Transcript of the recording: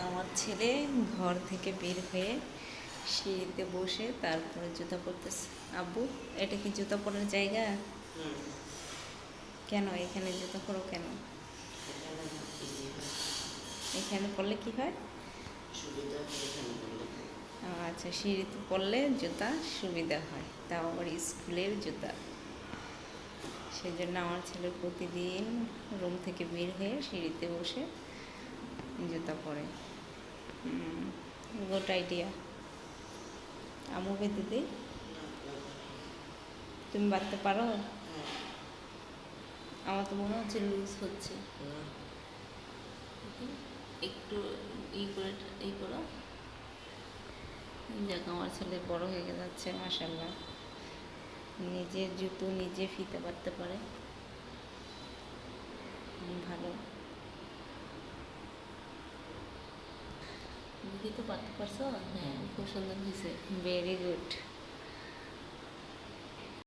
আমার ছেলে ঘর থেকে বের হয়ে সিঁড়িতে বসে তারপরে জুতা পরতেছে। আব্বু, এটা কি জুতা পরার জায়গা? কেন এখানে জুতা পরো কেন? এখানে পরলে কি হয়? আচ্ছা, সিঁড়িতে পরলে জুতা সুবিধা হয়, তাও আবার স্কুলের জুতা। সেজন্য আমার ছেলে প্রতিদিন রুম থেকে বের হয়ে সিঁড়িতে বসে জুতা পরে। Good idea. আমু বেঁধে দিই? তুমি বাঁধতে পারো? আমার তো মনে হচ্ছে লুজ হচ্ছে। একটু ই করো। যাক, আমার ছেলে বড় হয়ে যাচ্ছে মাশাআল্লাহ, নিজের জুতো নিজে ফিতে বাঁধতে পারে। ভালো, দিদি তো বাঁধতে পারছো? হ্যাঁ, খুব সুন্দর হয়েছে। Very good.